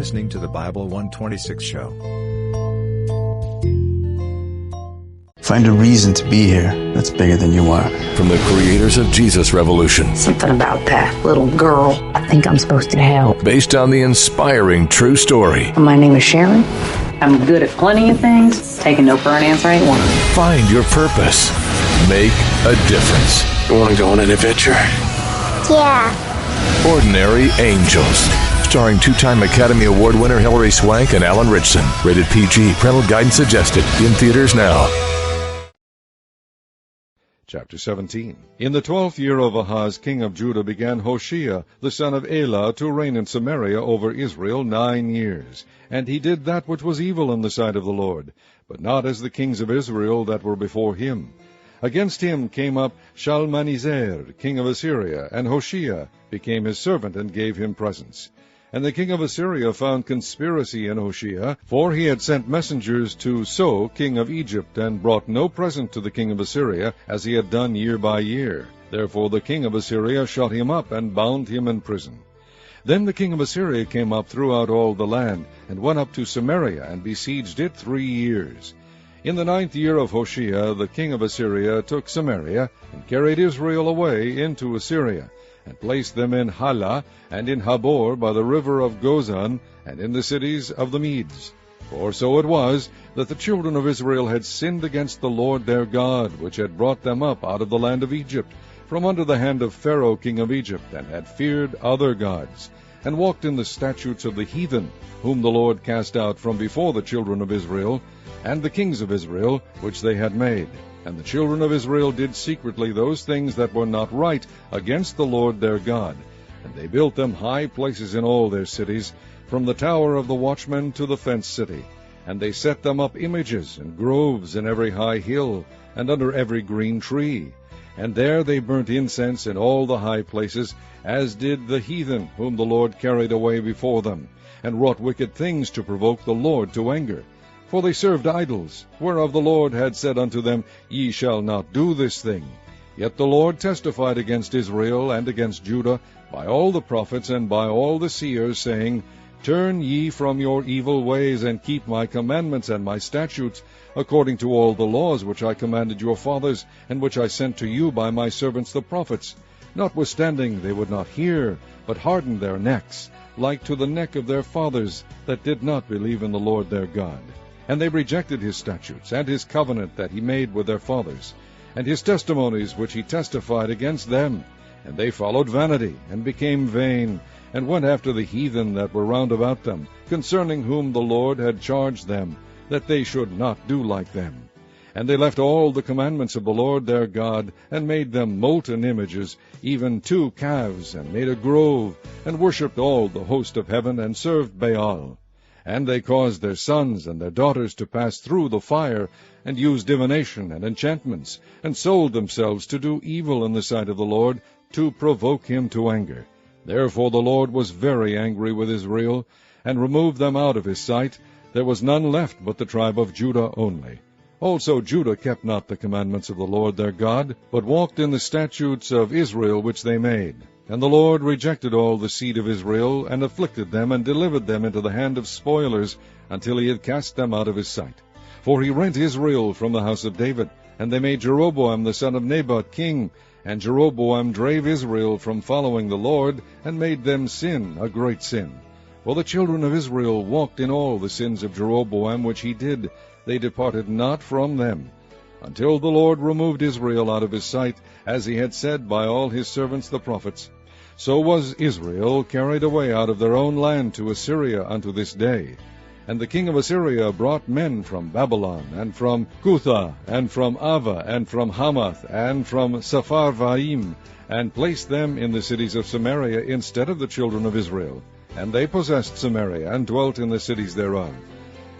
listening to the Bible 126 show. Find a reason to be here that's bigger than you are. From the creators of Jesus Revolution. Something about that little girl. I think I'm supposed to help. Based on the inspiring true story. My name is Sharon. I'm good at plenty of things. Taking no for an answer ain't one. Find your purpose. Make a difference. You want to go on an adventure? Yeah. Ordinary Angels. Starring two-time Academy Award winner Hilary Swank and Alan Ritchson. Rated PG. Parental guidance suggested. In theaters now. Chapter 17. In the 12th year of Ahaz, king of Judah, began Hoshea, the son of Elah, to reign in Samaria over Israel 9 years. And he did that which was evil in the sight of the Lord, but not as the kings of Israel that were before him. Against him came up Shalmaneser, king of Assyria, and Hoshea became his servant and gave him presents. And the king of Assyria found conspiracy in Hoshea, for he had sent messengers to So, king of Egypt, and brought no present to the king of Assyria, as he had done year by year. Therefore the king of Assyria shut him up, and bound him in prison. Then the king of Assyria came up throughout all the land, and went up to Samaria, and besieged it 3 years. In the 9th year of Hoshea, the king of Assyria took Samaria, and carried Israel away into Assyria, and placed them in Halah, and in Habor by the river of Gozan, and in the cities of the Medes. For so it was, that the children of Israel had sinned against the Lord their God, which had brought them up out of the land of Egypt, from under the hand of Pharaoh king of Egypt, and had feared other gods, and walked in the statutes of the heathen, whom the Lord cast out from before the children of Israel, and the kings of Israel, which they had made. And the children of Israel did secretly those things that were not right against the Lord their God. And they built them high places in all their cities, from the tower of the watchman to the fenced city. And they set them up images and groves in every high hill, and under every green tree. And there they burnt incense in all the high places, as did the heathen, whom the Lord carried away before them, and wrought wicked things to provoke the Lord to anger. For they served idols, whereof the Lord had said unto them, Ye shall not do this thing. Yet the Lord testified against Israel and against Judah by all the prophets and by all the seers, saying, Turn ye from your evil ways, and keep my commandments and my statutes, according to all the laws which I commanded your fathers, and which I sent to you by my servants the prophets. Notwithstanding they would not hear, but hardened their necks, like to the neck of their fathers, that did not believe in the Lord their God. And they rejected his statutes, and his covenant that he made with their fathers, and his testimonies which he testified against them. And they followed vanity, and became vain, and went after the heathen that were round about them, concerning whom the Lord had charged them, that they should not do like them. And they left all the commandments of the Lord their God, and made them molten images, even 2 calves, and made a grove, and worshipped all the host of heaven, and served Baal. And they caused their sons and their daughters to pass through the fire, and used divination and enchantments, and sold themselves to do evil in the sight of the Lord, to provoke him to anger. Therefore the Lord was very angry with Israel, and removed them out of his sight. There was none left but the tribe of Judah only. Also Judah kept not the commandments of the Lord their God, but walked in the statutes of Israel which they made. And the Lord rejected all the seed of Israel, and afflicted them, and delivered them into the hand of spoilers, until he had cast them out of his sight. For he rent Israel from the house of David, and they made Jeroboam the son of Nebat king. And Jeroboam drave Israel from following the Lord, and made them sin a great sin. For the children of Israel walked in all the sins of Jeroboam which he did. They departed not from them, until the Lord removed Israel out of his sight, as he had said by all his servants the prophets. So was Israel carried away out of their own land to Assyria unto this day. And the king of Assyria brought men from Babylon, and from Cutha, and from Ava, and from Hamath, and from Sepharvaim, and placed them in the cities of Samaria instead of the children of Israel. And they possessed Samaria, and dwelt in the cities thereof.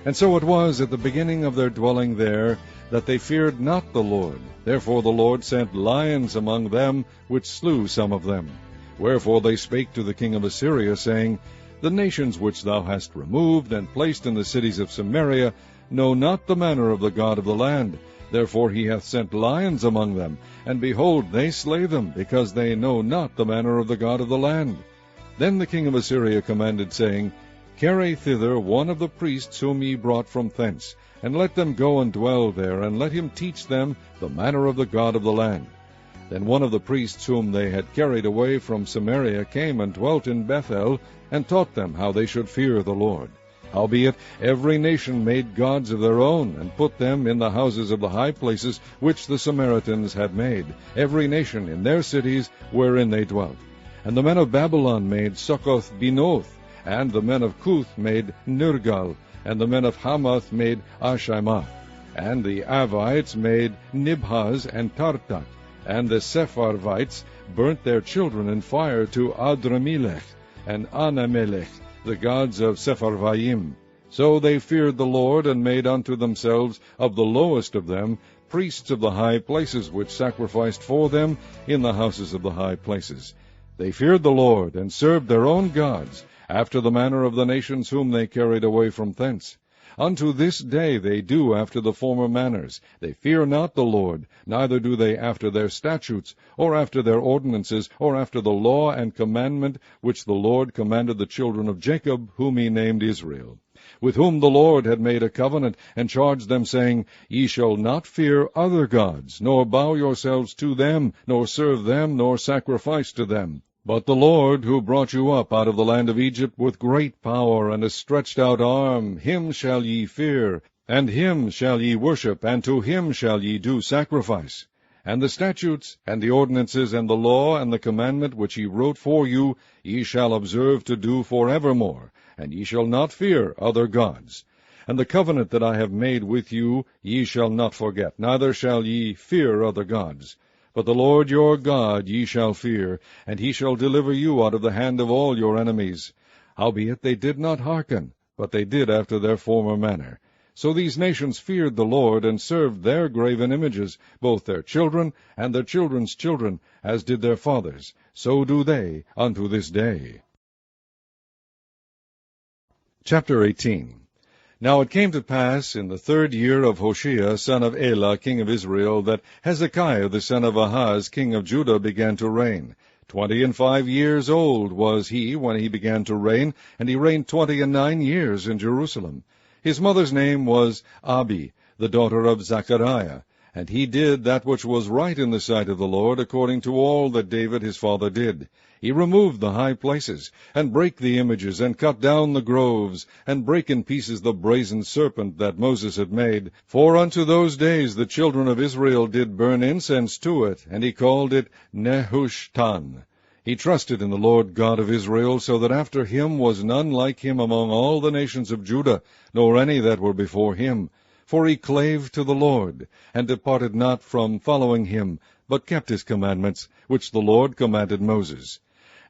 And so it was at the beginning of their dwelling there, that they feared not the Lord. Therefore the Lord sent lions among them, which slew some of them. Wherefore they spake to the king of Assyria, saying, The nations which thou hast removed, and placed in the cities of Samaria, know not the manner of the God of the land. Therefore he hath sent lions among them, and behold, they slay them, because they know not the manner of the God of the land. Then the king of Assyria commanded, saying, Carry thither one of the priests whom ye brought from thence, and let them go and dwell there, and let him teach them the manner of the God of the land. Then one of the priests whom they had carried away from Samaria came and dwelt in Bethel, and taught them how they should fear the Lord. Howbeit every nation made gods of their own, and put them in the houses of the high places which the Samaritans had made, every nation in their cities wherein they dwelt. And the men of Babylon made Succoth-Benoth, and the men of Cuth made Nergal, and the men of Hamath made Ashimah, and the Avites made Nibhaz and Tartak, and the Sepharvites burnt their children in fire to Adramelech and Anamelech, the gods of Sepharvaim. So they feared the Lord, and made unto themselves of the lowest of them priests of the high places, which sacrificed for them in the houses of the high places. They feared the Lord, and served their own gods, after the manner of the nations whom they carried away from thence. Unto this day they do after the former manners. They fear not the Lord, neither do they after their statutes, or after their ordinances, or after the law and commandment which the Lord commanded the children of Jacob, whom he named Israel, with whom the Lord had made a covenant, and charged them, saying, Ye shall not fear other gods, nor bow yourselves to them, nor serve them, nor sacrifice to them. But the Lord, who brought you up out of the land of Egypt with great power and a stretched out arm, him shall ye fear, and him shall ye worship, and to him shall ye do sacrifice. And the statutes, and the ordinances, and the law, and the commandment which he wrote for you, ye shall observe to do forevermore, and ye shall not fear other gods. And the covenant that I have made with you ye shall not forget, neither shall ye fear other gods. But the Lord your God ye shall fear, and he shall deliver you out of the hand of all your enemies. Howbeit they did not hearken, but they did after their former manner. So these nations feared the Lord, and served their graven images, both their children and their children's children, as did their fathers. So do they unto this day. Chapter 18. Now it came to pass in the 3rd year of Hoshea, son of Elah, king of Israel, that Hezekiah the son of Ahaz, king of Judah, began to reign. 25 years old was he when he began to reign, and he reigned 29 years in Jerusalem. His mother's name was Abi, the daughter of Zechariah. And he did that which was right in the sight of the Lord, according to all that David his father did. He removed the high places, and brake the images, and cut down the groves, and brake in pieces the brazen serpent that Moses had made. For unto those days the children of Israel did burn incense to it, and he called it Nehushtan. He trusted in the Lord God of Israel, so that after him was none like him among all the nations of Judah, nor any that were before him. For he clave to the Lord, and departed not from following him, but kept his commandments, which the Lord commanded Moses.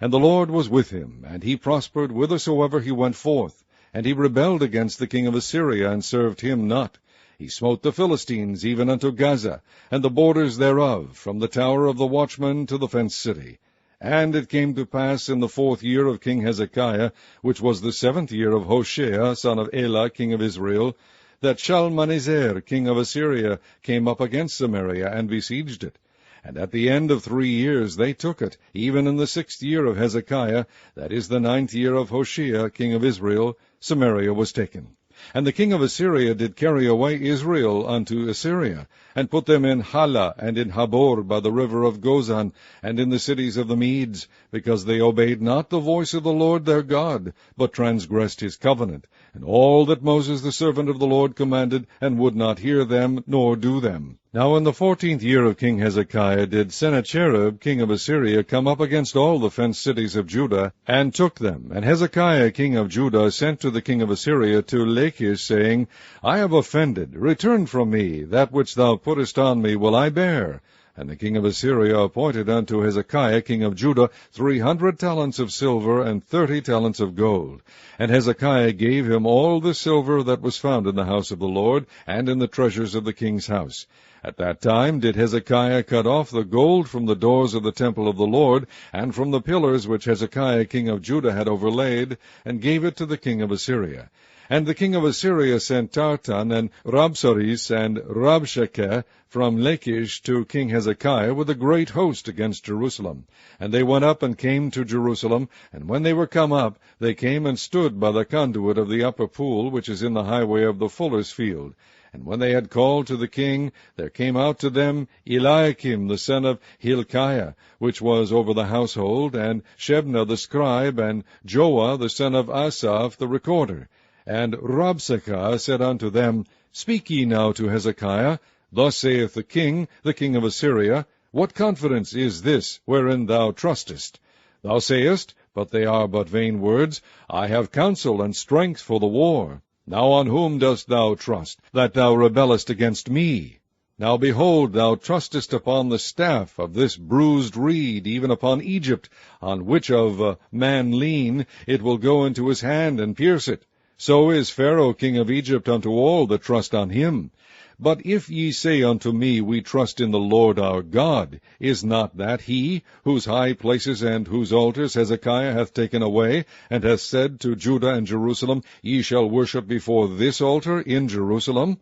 And the Lord was with him, and he prospered whithersoever he went forth. And he rebelled against the king of Assyria, and served him not. He smote the Philistines even unto Gaza, and the borders thereof, from the tower of the watchman to the fenced city. And it came to pass in the 4th year of King Hezekiah, which was the 7th year of Hoshea, son of Elah, king of Israel, that Shalmaneser, king of Assyria, came up against Samaria, and besieged it. And at the end of 3 years they took it, even in the 6th year of Hezekiah, that is the 9th year of Hoshea, king of Israel, Samaria was taken. And the king of Assyria did carry away Israel unto Assyria, and put them in Hala, and in Habor by the river of Gozan, and in the cities of the Medes, because they obeyed not the voice of the Lord their God, but transgressed his covenant, and all that Moses the servant of the Lord commanded, and would not hear them, nor do them. Now in the 14th year of King Hezekiah did Sennacherib, king of Assyria, come up against all the fenced cities of Judah, and took them. And Hezekiah, king of Judah, sent to the king of Assyria to Lachish, saying, I have offended. Return from me. That which thou puttest on me will I bear. And the king of Assyria appointed unto Hezekiah, king of Judah, 300 talents of silver, and 30 talents of gold. And Hezekiah gave him all the silver that was found in the house of the Lord, and in the treasures of the king's house. At that time did Hezekiah cut off the gold from the doors of the temple of the Lord, and from the pillars which Hezekiah king of Judah had overlaid, and gave it to the king of Assyria. And the king of Assyria sent Tartan and Rabsaris and Rabshakeh from Lachish to King Hezekiah with a great host against Jerusalem. And they went up and came to Jerusalem, and when they were come up, they came and stood by the conduit of the upper pool, which is in the highway of the fuller's field. And when they had called to the king, there came out to them Eliakim the son of Hilkiah, which was over the household, and Shebna the scribe, and Joah the son of Asaph the recorder. And Rabshakeh said unto them, Speak ye now to Hezekiah, Thus saith the king of Assyria, What confidence is this wherein thou trustest? Thou sayest, but they are but vain words, I have counsel and strength for the war. Now on whom dost thou trust, that thou rebellest against me? Now behold, thou trustest upon the staff of this bruised reed, even upon Egypt, on which of a man lean, it will go into his hand and pierce it. So is Pharaoh king of Egypt unto all that trust on him. But if ye say unto me, We trust in the Lord our God, is not that he, whose high places and whose altars Hezekiah hath taken away, and hath said to Judah and Jerusalem, Ye shall worship before this altar in Jerusalem?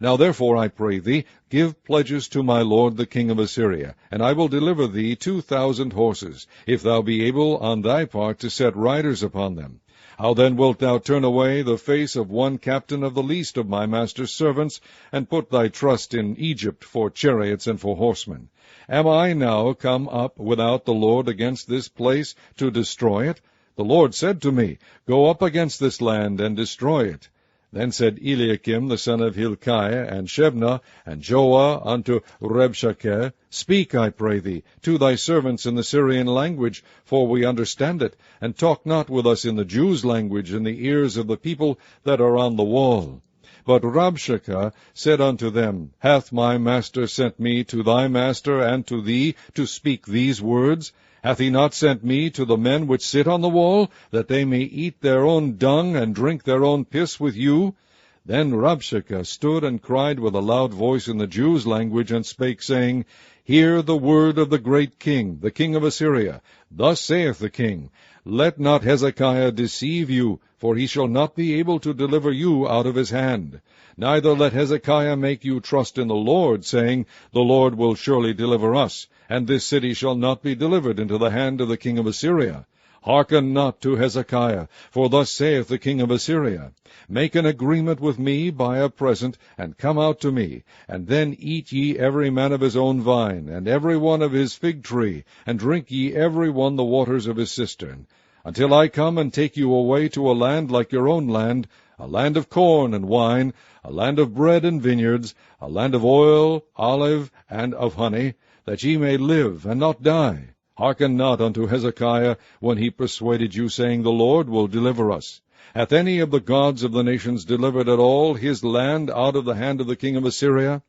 Now therefore, I pray thee, give pledges to my lord the king of Assyria, and I will deliver thee 2,000 horses, if thou be able on thy part to set riders upon them. How then wilt thou turn away the face of one captain of the least of my master's servants, and put thy trust in Egypt for chariots and for horsemen? Am I now come up without the Lord against this place to destroy it? The Lord said to me, Go up against this land and destroy it. Then said Eliakim the son of Hilkiah, and Shebna, and Joah unto Rabshakeh, Speak, I pray thee, to thy servants in the Syrian language, for we understand it, and talk not with us in the Jews' language in the ears of the people that are on the wall. But Rabshakeh said unto them, Hath my master sent me to thy master and to thee to speak these words? Hath he not sent me to the men which sit on the wall, that they may eat their own dung and drink their own piss with you? Then Rabshakeh stood and cried with a loud voice in the Jews' language, and spake, saying, Hear the word of the great king, the king of Assyria. Thus saith the king, Let not Hezekiah deceive you, for he shall not be able to deliver you out of his hand. Neither let Hezekiah make you trust in the Lord, saying, The Lord will surely deliver us, and this city shall not be delivered into the hand of the king of Assyria. Hearken not to Hezekiah, for thus saith the king of Assyria, Make an agreement with me by a present, and come out to me, and then eat ye every man of his own vine, and every one of his fig tree, and drink ye every one the waters of his cistern, until I come and take you away to a land like your own land, a land of corn and wine, a land of bread and vineyards, a land of oil, olive, and of honey, that ye may live and not die. Hearken not unto Hezekiah, when he persuaded you, saying, The Lord will deliver us. Hath any of the gods of the nations delivered at all his land out of the hand of the king of Assyria?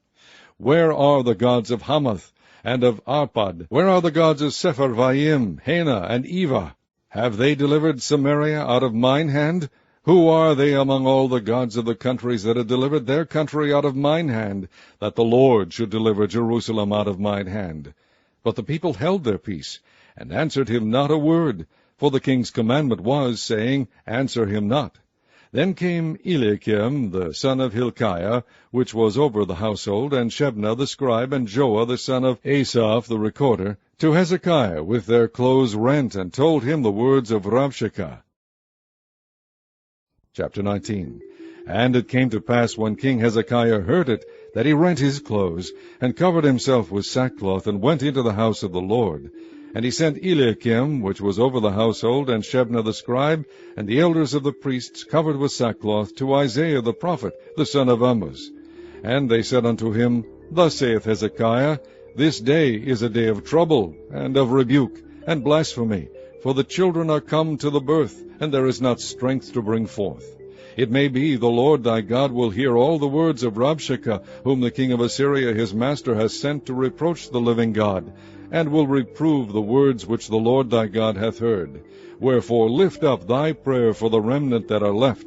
Where are the gods of Hamath and of Arpad? Where are the gods of Sepharvaim, Hena, and Eva? Have they delivered Samaria out of mine hand? Who are they among all the gods of the countries that have delivered their country out of mine hand, that the Lord should deliver Jerusalem out of mine hand? But the people held their peace, and answered him not a word, for the king's commandment was, saying, Answer him not. Then came Eliakim the son of Hilkiah, which was over the household, and Shebna the scribe, and Joah the son of Asaph the recorder, to Hezekiah with their clothes rent, and told him the words of Rabshakeh. Chapter 19. And it came to pass, when King Hezekiah heard it, that he rent his clothes, and covered himself with sackcloth, and went into the house of the Lord. And he sent Eliakim, which was over the household, and Shebna the scribe, and the elders of the priests, covered with sackcloth, to Isaiah the prophet, the son of Amoz. And they said unto him, Thus saith Hezekiah, This day is a day of trouble, and of rebuke, and blasphemy, for the children are come to the birth, and there is not strength to bring forth. It may be the Lord thy God will hear all the words of Rabshakeh, whom the king of Assyria his master has sent to reproach the living God, and will reprove the words which the Lord thy God hath heard. Wherefore lift up thy prayer for the remnant that are left.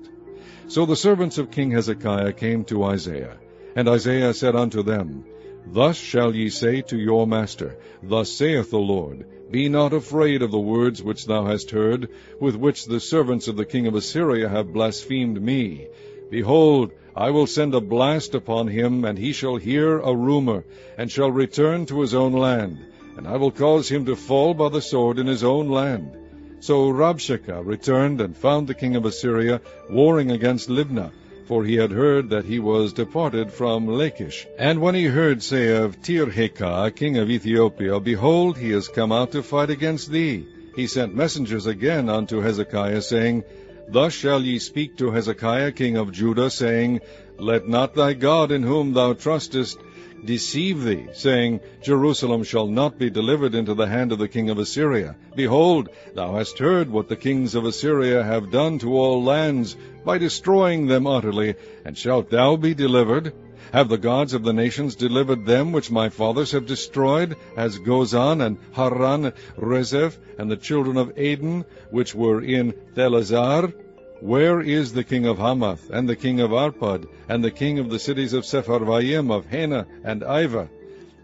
So the servants of King Hezekiah came to Isaiah, and Isaiah said unto them, Thus shall ye say to your master, Thus saith the Lord, Be not afraid of the words which thou hast heard, with which the servants of the king of Assyria have blasphemed me. Behold, I will send a blast upon him, and he shall hear a rumor, and shall return to his own land, and I will cause him to fall by the sword in his own land. So Rabshakeh returned and found the king of Assyria warring against Libnah, for he had heard that he was departed from Lachish. And when he heard say of Tirhakah, king of Ethiopia, Behold, he is come out to fight against thee, he sent messengers again unto Hezekiah, saying, Thus shall ye speak to Hezekiah king of Judah, saying, Let not thy God in whom thou trustest deceive thee, saying, Jerusalem shall not be delivered into the hand of the king of Assyria. Behold, thou hast heard what the kings of Assyria have done to all lands, by destroying them utterly, and shalt thou be delivered? Have the gods of the nations delivered them which my fathers have destroyed, as Gozan and Haran, Rezeph, and the children of Aden, which were in Thelazar? Where is the king of Hamath, and the king of Arpad, and the king of the cities of Sepharvaim, of Hena, and Ivah?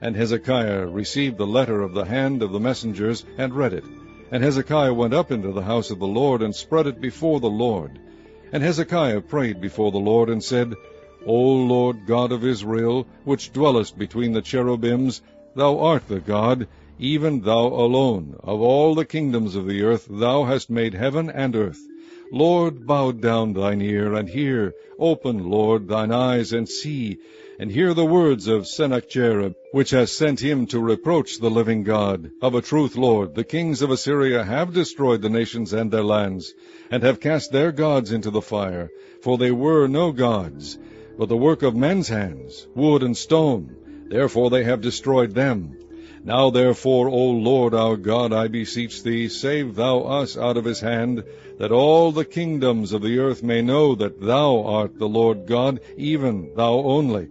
And Hezekiah received the letter of the hand of the messengers, and read it. And Hezekiah went up into the house of the Lord, and spread it before the Lord. And Hezekiah prayed before the Lord, and said, O Lord God of Israel, which dwellest between the cherubims, thou art the God, even thou alone. Of all the kingdoms of the earth thou hast made heaven and earth. Lord, bow down thine ear, and hear. Open, Lord, thine eyes, and see, and hear the words of Sennacherib, which has sent him to reproach the living God. Of a truth, Lord, the kings of Assyria have destroyed the nations and their lands, and have cast their gods into the fire, for they were no gods, but the work of men's hands, wood and stone. Therefore they have destroyed them. Now therefore, O Lord our God, I beseech thee, save thou us out of his hand, that all the kingdoms of the earth may know that thou art the Lord God, even thou only.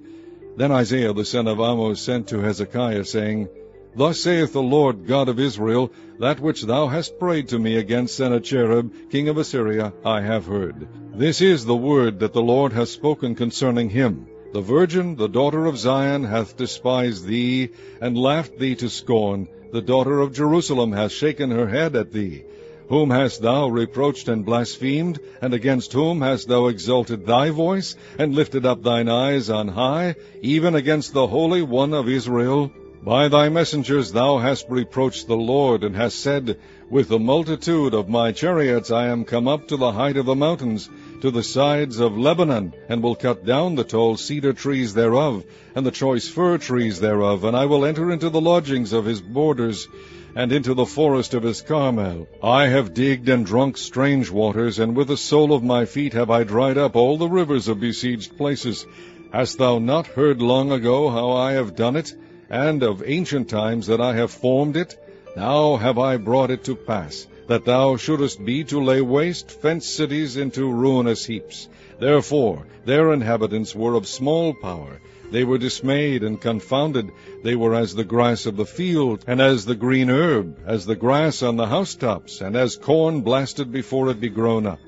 Then Isaiah the son of Amoz sent to Hezekiah, saying, Thus saith the Lord God of Israel, That which thou hast prayed to me against Sennacherib, king of Assyria, I have heard. This is the word that the Lord hath spoken concerning him. The virgin, the daughter of Zion, hath despised thee, and laughed thee to scorn. The daughter of Jerusalem hath shaken her head at thee. Whom hast thou reproached and blasphemed? And against whom hast thou exalted thy voice, and lifted up thine eyes on high, even against the Holy One of Israel? By thy messengers thou hast reproached the Lord, and hast said, With the multitude of my chariots I am come up to the height of the mountains, to the sides of Lebanon, and will cut down the tall cedar trees thereof, and the choice fir trees thereof, and I will enter into the lodgings of his borders, and into the forest of his Carmel. I have digged and drunk strange waters, and with the sole of my feet have I dried up all the rivers of besieged places. Hast thou not heard long ago how I have done it, and of ancient times that I have formed it? Now have I brought it to pass, that thou shouldest be to lay waste fenced cities into ruinous heaps. Therefore their inhabitants were of small power. They were dismayed and confounded. They were as the grass of the field, and as the green herb, as the grass on the housetops, and as corn blasted before it be grown up.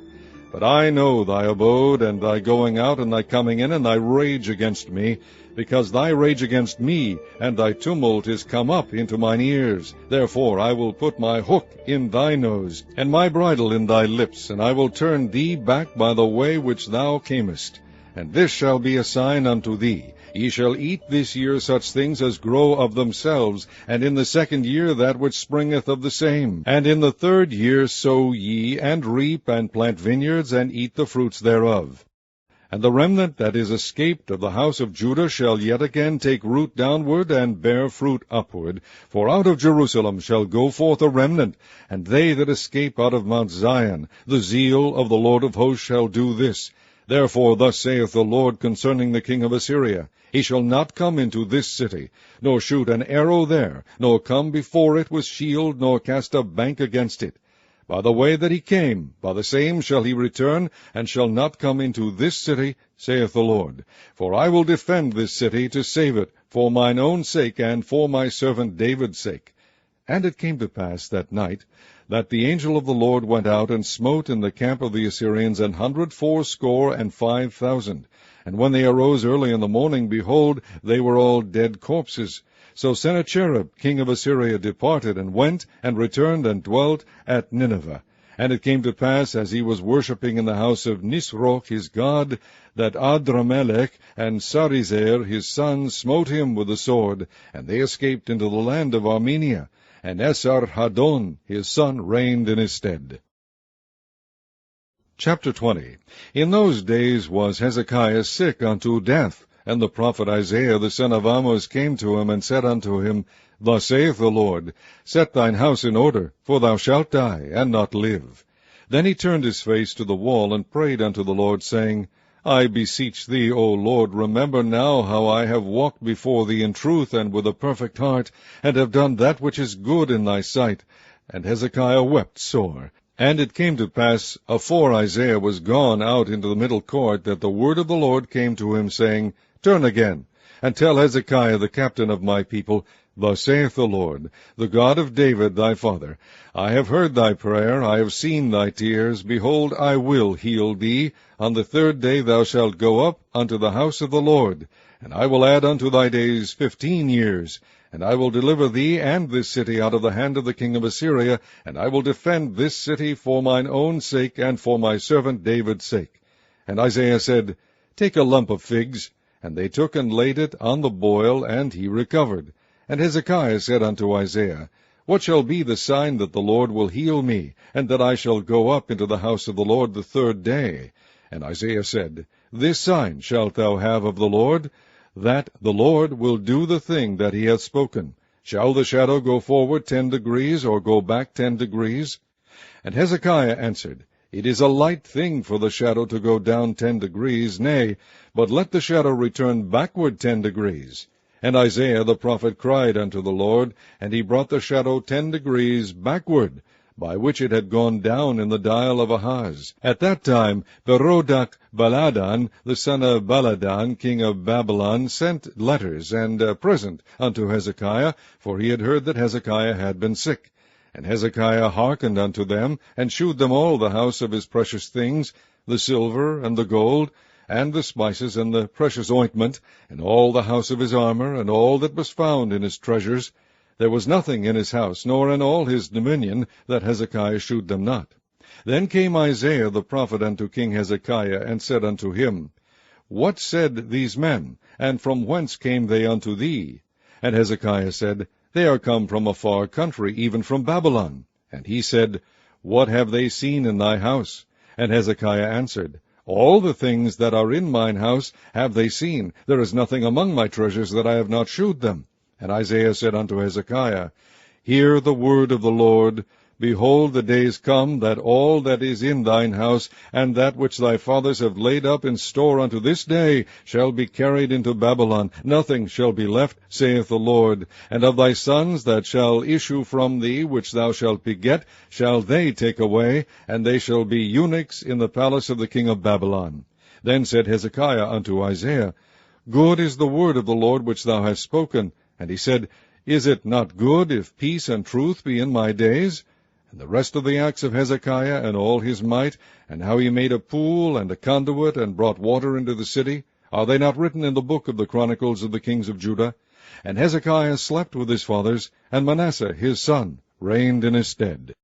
But I know thy abode, and thy going out, and thy coming in, and thy rage against me, because thy rage against me, and thy tumult is come up into mine ears. Therefore I will put my hook in thy nose, and my bridle in thy lips, and I will turn thee back by the way which thou camest. And this shall be a sign unto thee. Ye shall eat this year such things as grow of themselves, and in the second year that which springeth of the same. And in the third year sow ye, and reap, and plant vineyards, and eat the fruits thereof. And the remnant that is escaped of the house of Judah shall yet again take root downward, and bear fruit upward. For out of Jerusalem shall go forth a remnant, and they that escape out of Mount Zion. The zeal of the Lord of hosts shall do this. Therefore thus saith the Lord concerning the king of Assyria, He shall not come into this city, nor shoot an arrow there, nor come before it with shield, nor cast a bank against it. By the way that he came, by the same shall he return, and shall not come into this city, saith the Lord. For I will defend this city to save it, for mine own sake, and for my servant David's sake. And it came to pass that night, that the angel of the Lord went out, and smote in the camp of the Assyrians 180,500, And when they arose early in the morning, behold, they were all dead corpses. So Sennacherib king of Assyria departed, and went, and returned, and dwelt at Nineveh. And it came to pass, as he was worshipping in the house of Nisroch his god, that Adramelech and Sarezer his son smote him with the sword, and they escaped into the land of Armenia. And Esarhaddon his son reigned in his stead. Chapter 20. In those days was Hezekiah sick unto death, and the prophet Isaiah the son of Amoz came to him, and said unto him, Thus saith the Lord, Set thine house in order, for thou shalt die, and not live. Then he turned his face to the wall, and prayed unto the Lord, saying, I beseech thee, O Lord, remember now how I have walked before thee in truth and with a perfect heart, and have done that which is good in thy sight. And Hezekiah wept sore. And it came to pass, afore Isaiah was gone out into the middle court, that the word of the Lord came to him, saying, Turn again, and tell Hezekiah the captain of my people, Thus saith the Lord, the God of David thy father, I have heard thy prayer, I have seen thy tears, behold, I will heal thee. On the 3rd day thou shalt go up unto the house of the Lord, and I will add unto thy days 15 years. And I will deliver thee and this city out of the hand of the king of Assyria, and I will defend this city for mine own sake, and for my servant David's sake. And Isaiah said, Take a lump of figs. And they took and laid it on the boil, and he recovered. And Hezekiah said unto Isaiah, What shall be the sign that the Lord will heal me, and that I shall go up into the house of the Lord the 3rd day? And Isaiah said, This sign shalt thou have of the Lord, that the Lord will do the thing that he hath spoken. Shall the shadow go forward 10 degrees, or go back 10 degrees? And Hezekiah answered, It is a light thing for the shadow to go down 10 degrees, nay, but let the shadow return backward 10 degrees. And Isaiah the prophet cried unto the Lord, and he brought the shadow 10 degrees backward, by which it had gone down in the dial of Ahaz. At that time Berodach Baladan, the son of Baladan, king of Babylon, sent letters and a present unto Hezekiah, for he had heard that Hezekiah had been sick. And Hezekiah hearkened unto them, and shewed them all the house of his precious things, the silver and the gold, and the spices and the precious ointment, and all the house of his armor, and all that was found in his treasures. There was nothing in his house, nor in all his dominion, that Hezekiah shewed them not. Then came Isaiah the prophet unto King Hezekiah, and said unto him, What said these men, and from whence came they unto thee? And Hezekiah said, They are come from a far country, even from Babylon. And he said, What have they seen in thy house? And Hezekiah answered, All the things that are in mine house have they seen. There is nothing among my treasures that I have not shewed them. And Isaiah said unto Hezekiah, Hear the word of the Lord. Behold, the days come, that all that is in thine house, and that which thy fathers have laid up in store unto this day, shall be carried into Babylon. Nothing shall be left, saith the Lord. And of thy sons that shall issue from thee, which thou shalt beget, shall they take away, and they shall be eunuchs in the palace of the king of Babylon. Then said Hezekiah unto Isaiah, Good is the word of the Lord which thou hast spoken. And he said, Is it not good if peace and truth be in my days? And the rest of the acts of Hezekiah, and all his might, and how he made a pool and a conduit, and brought water into the city, are they not written in the book of the Chronicles of the kings of Judah? And Hezekiah slept with his fathers, and Manasseh his son reigned in his stead.